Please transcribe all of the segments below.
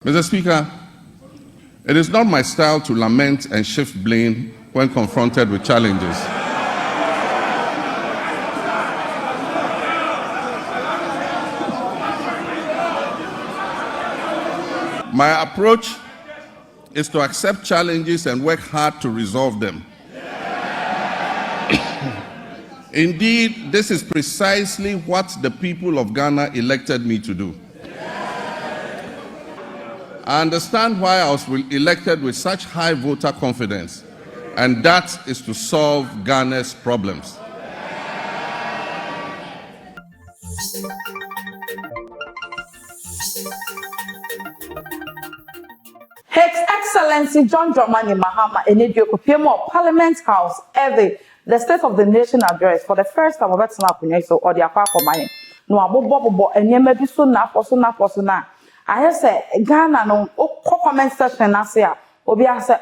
Mr. Speaker, it is not my style to lament and shift blame when confronted with challenges. My approach is to accept challenges and work hard to resolve them. Indeed, this is precisely what the people of Ghana elected me to do. I understand why I was elected with such high voter confidence, and that is to solve Ghana's problems. His Excellency John Mahama Enediokopemo Parliament House the State of the Nation address for the first time of so or the Akwakomane. No abobo enyema bi so na foso na. I say Ghana no comment section na say obi a say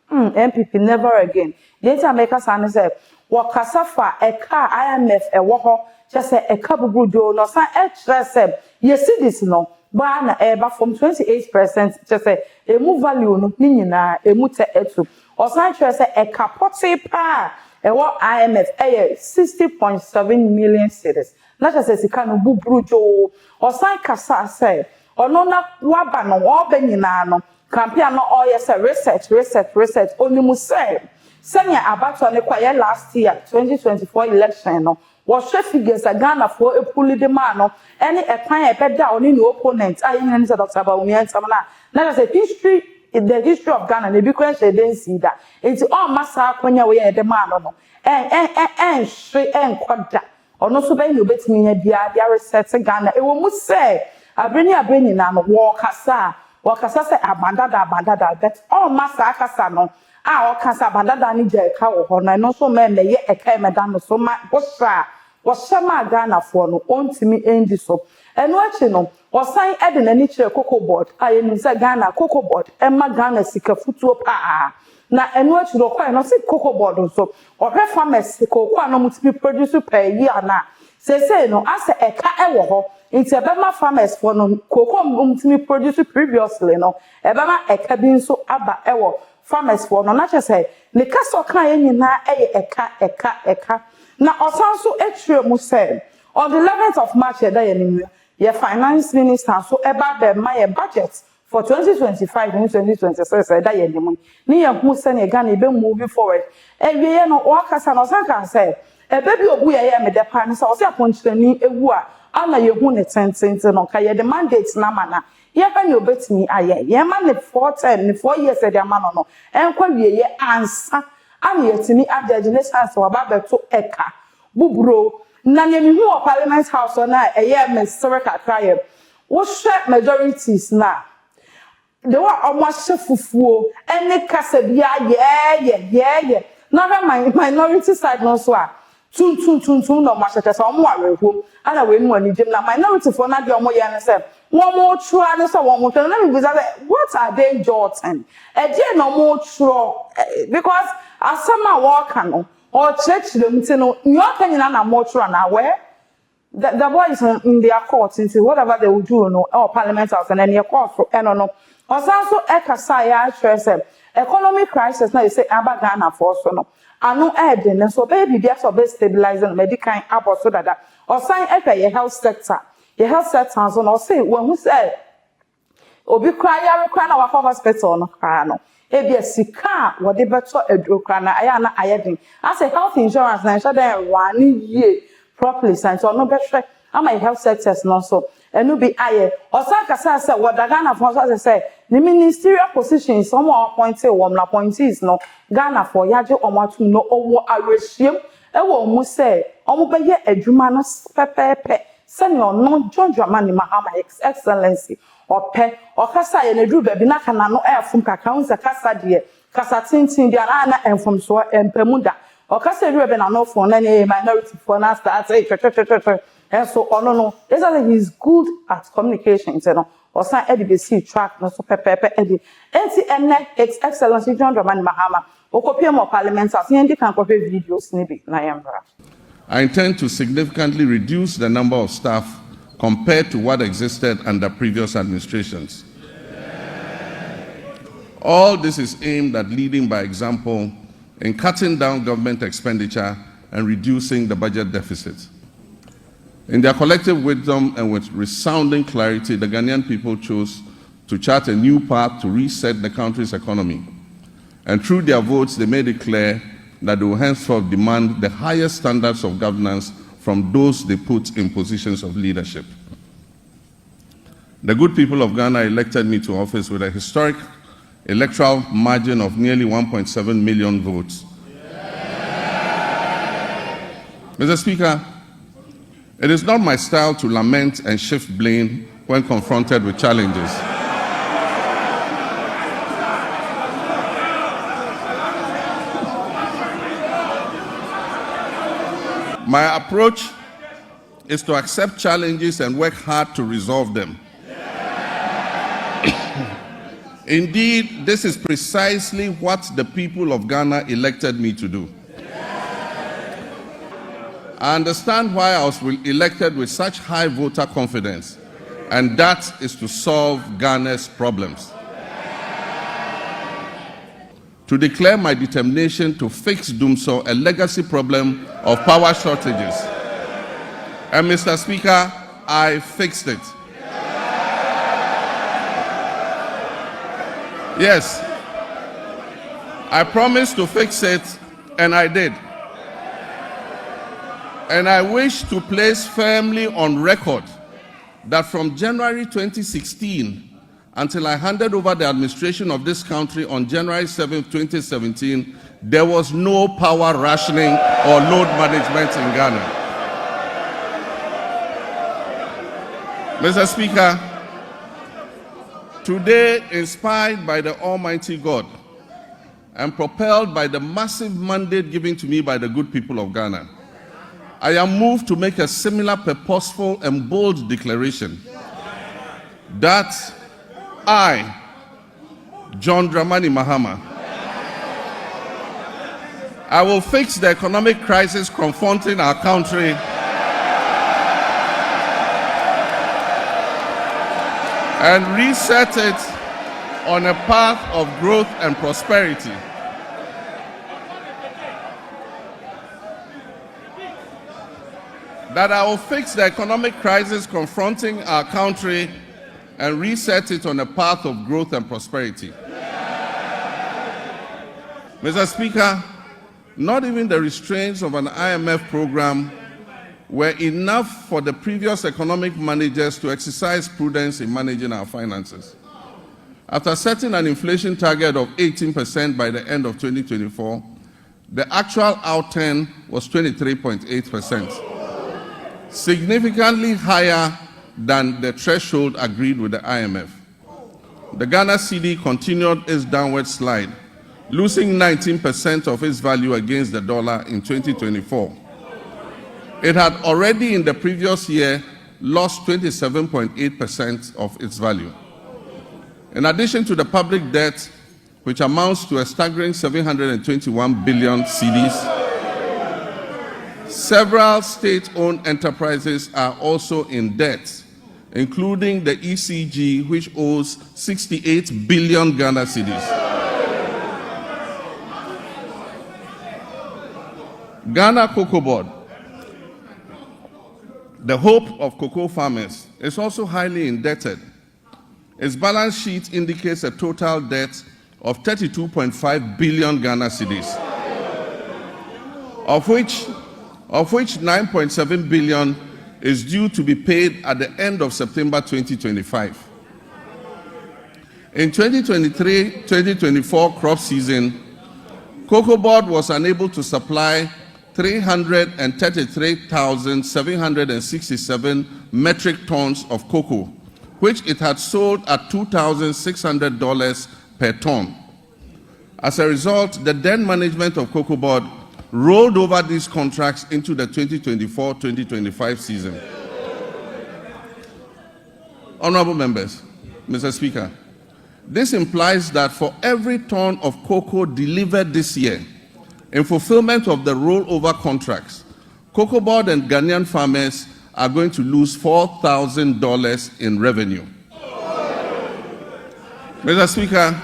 MPP never again. Later make us say wakasa fa eka IMF ewo ho just say eka bubudo no san HSM you see this no ba na eba from 28% just say emu value no ni nyina emu te etu osan say eka poti pa ewo IMF 60.7 million cedis na just say sika no bubudo osan kasa say ono na waba no oba nyina no campaign no all yes research onimu say senior abato ne kwaye last year 2024 election no was figures Ghana for a pulley the man no any a plan a bed down in the opponent I am Dr. Bawumi and Samana now say history in the history of Ghana they be question didn't see that it's all massa when you wear the man no and straight and quadra or no so ben you bet me dia research Ghana it will say abeni na no wakasa say abandada but all massa kasa no okasa abandada ni je ka wo ho na no so me ye eka meda no so ma bosra wasama Ghana for no ontimi endi so eno achi no wasan ede na ni kire cocoa board ayenu say Ghana cocoa board emma Ghana sika futuo pa na eno achi ro kwa no say cocoa board so ohwe farmers cocoa no mutimi produce per year na say no ase eka ewo ho nti ebema farmers for no cocoa mutimi produce previously no ebema eka bi nso aba ewo farmers for no na say ne kaso kan ye nyina eka na osanso etwe mu say on the 11th of March your finance minister so about the my budget for 2025 and 2026 that ye nimu ni ye hu say ne Ghana be moving forward ewie no wakasa no sanka say ebebi obu ye me de pan say o say aponchirani ewu a ana ye hu ne tentente no ka ye the mandate na mana ye ba ni obetimi aye ye ma ne 4 years e de ma no enkwa wie ye ansa ana ye timi adjudge ne chance wa ba beto eka buburo na ne mi hu Parliament House na eye historical cry wo hwe majorities na de wa omahye fufuo ene kasa bia ye na minority side no so a tun no mahye so omo awerehom ana we nu ani gem na minority for na de omo ye ne se won mo chua ne so won mo tell na me be what are they jotting e je no mo churo because asama wo ka no or church no you can na more na where the boys in their courts and whatever they will do no or Parliament House and then your court for no also ekasa ya stress economic crisis na you say aba Ghana for so no anu eden so baby be so be stabilizing medical abort so that or sign your health sector so no say when who say obi cry na wa hospital no cry no ebia sika wode beto edrokra na aya na ayedin as a health insurance na sha den one year properly so no be hwe am my health sectors no so enu bi aye osaka say Ghana for so say the ministerial positions some appointed wom na appointees no Ghana for yaje omatum no owo arehiem ewo mu say omo be ye adwuma no pepepe senior no John Mahama Excellency ope okasa ye na dru baby na kana no efum kaka unse kasa de kasa tintin dia na enfum so empamuda okasa dru baby na no for na minority for na start and so no this is good at communications you know osan edbc track no so pepepe edi enti enne Excellency John Mahama okopie mo Parliament House yendi kan kopie videos ni bi na yembra. I intend to significantly reduce the number of staff compared to what existed under previous administrations. All this is aimed at leading by example in cutting down government expenditure and reducing the budget deficit. In their collective wisdom and with resounding clarity, the Ghanaian people chose to chart a new path to reset the country's economy. And through their votes, they made it clear that they will henceforth demand the highest standards of governance from those they put in positions of leadership. The good people of Ghana elected me to office with a historic electoral margin of nearly 1.7 million votes. Mr. Speaker, it is not my style to lament and shift blame when confronted with challenges. My approach is to accept challenges and work hard to resolve them. Indeed, this is precisely what the people of Ghana elected me to do. I understand why I was elected with such high voter confidence, and that is to solve Ghana's problems. To declare my determination to fix Dumso, a legacy problem of power shortages. And Mr. Speaker, I fixed it. Yes, I promised to fix it, and I did. And I wish to place firmly on record that from January 2016 until I handed over the administration of this country on January 7, 2017, there was no power rationing or load management in Ghana. Mr. Speaker, today, inspired by the Almighty God and propelled by the massive mandate given to me by the good people of Ghana, I am moved to make a similar purposeful and bold declaration that I, John Dramani Mahama, I will fix the economic crisis confronting our country and reset it on a path of growth and prosperity. That I will fix the economic crisis confronting our country and reset it on a path of growth and prosperity. Mr. Speaker, not even the restraints of an IMF program were enough for the previous economic managers to exercise prudence in managing our finances. After setting an inflation target of 18% by the end of 2024, the actual outturn was 23.8%. Significantly higher than the threshold agreed with the IMF. The Ghana cedi continued its downward slide, losing 19% of its value against the dollar in 2024. It had already in the previous year lost 27.8% of its value. In addition to the public debt, which amounts to a staggering 721 billion cedis, several state-owned enterprises are also in debt, including the ECG, which owes 68 billion Ghana cedis. Ghana Cocoa Board, the hope of cocoa farmers, is also highly indebted. Its balance sheet indicates a total debt of 32.5 billion Ghana cedis, of which 9.7 billion is due to be paid at the end of September 2025. In 2023-2024 crop season, Cocoa Board was unable to supply 333,767 metric tons of cocoa, which it had sold at $2,600 per ton. As a result, the then management of Cocoa Board rolled over these contracts into the 2024-2025 season. Honorable members, Mr. Speaker, this implies that for every ton of cocoa delivered this year, in fulfillment of the rollover contracts, Cocoa Board and Ghanaian farmers are going to lose $4,000 in revenue. Mr. Speaker,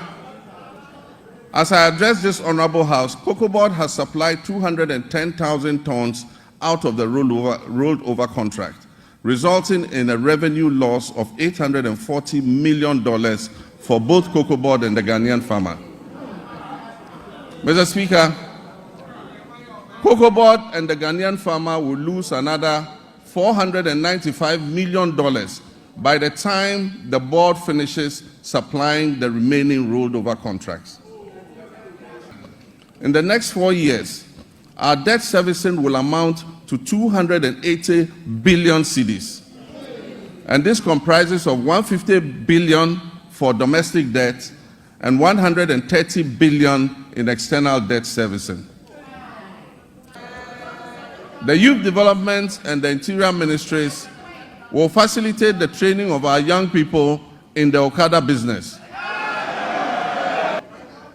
As I address this honorable house, Cocoa Board has supplied 210,000 tons out of the rolled over contract, resulting in a revenue loss of $840 million for both Cocoa Board and the Ghanaian farmer. Mr. Speaker, Cocoa Board and the Ghanaian farmer will lose another $495 million by the time the board finishes supplying the remaining rolled over contracts. In the next 4 years, our debt servicing will amount to 280 billion cedis. And this comprises of 150 billion for domestic debt and 130 billion in external debt servicing. The Youth Development and the Interior Ministries will facilitate the training of our young people in the Okada business.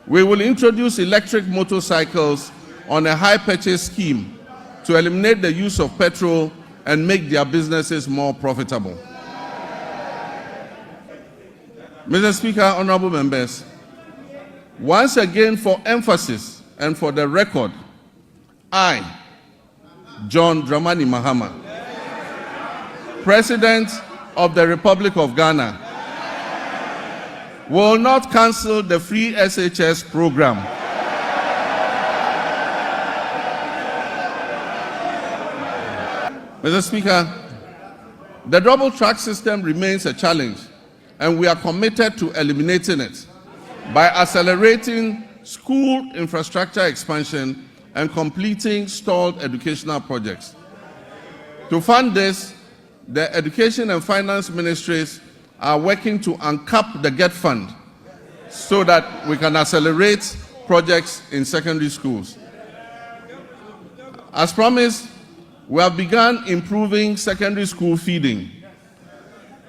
We will introduce electric motorcycles on a high purchase scheme to eliminate the use of petrol and make their businesses more profitable. Mr. Speaker, honorable members, once again for emphasis and for the record, I, John Dramani Mahama, President of the Republic of Ghana, will not cancel the free SHS program. Mr. Speaker, the double track system remains a challenge, and we are committed to eliminating it by accelerating school infrastructure expansion and completing stalled educational projects. To fund this, the Education and Finance Ministries are working to uncap the GET fund so that we can accelerate projects in secondary schools. As promised, we have begun improving secondary school feeding,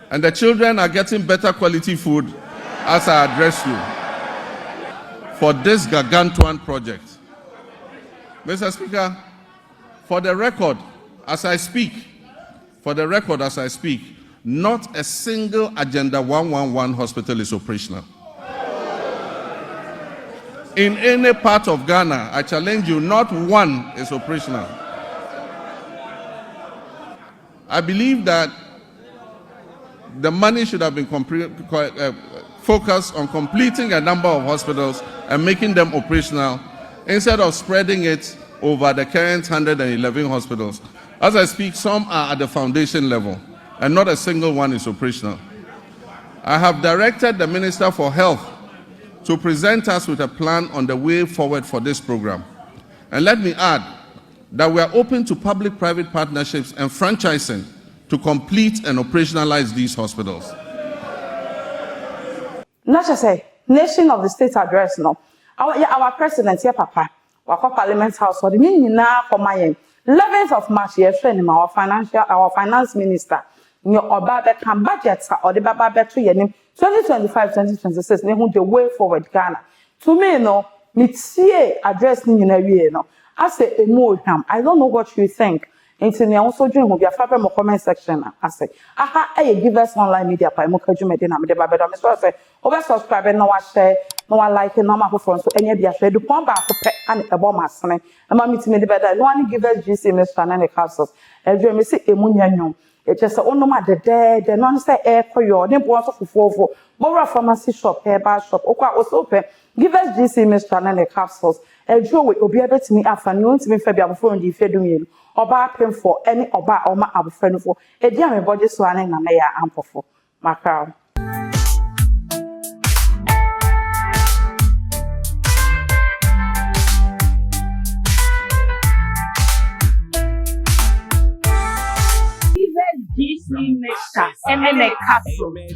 and the children are getting better quality food as I address you for this gargantuan project. Mr. Speaker, for the record, as I speak, not a single Agenda 111 hospital is operational. In any part of Ghana, I challenge you, not one is operational. I believe that the money should have been focused on completing a number of hospitals and making them operational instead of spreading it over the current 111 hospitals. As I speak, some are at the foundation level, and not a single one is operational. I have directed the Minister for Health to present us with a plan on the way forward for this program. And let me add that we are open to public-private partnerships and franchising to complete and operationalize these hospitals. Not just say, nation of the state address, no. Our president, here, Papa, our Parliament House, or the meaning now for my 11th of March, year friend, our finance minister, your Oba can budget or the Baba better year 2025-2026, name the way forward Ghana. To me, no, me address in a year, no. I say a more I don't know what you think. Into the also doing will be a fabric more comment section. I say, aha, I give us online media by Moka Jumedina, the Baba, Mr. Say, over subscribe, no one share, no one like, no one for so any of the share, the pump back and a bomb as and mammy to me the better. No one give us GC Mr. Nana Castles. And you may see a moon. It's just a no matter dead, the non say air for your name was of 4 Bora pharmacy shop, hair bar shop, Oka was open. Give us GC Mr. Nana Capsules. And Joe will be able to me after you to me February before the Fedumil. Oba paying for any Oba or my abu friend for a dear body swanning and mayor ample for my crown. DC Mr. NanaYeboahcomedy.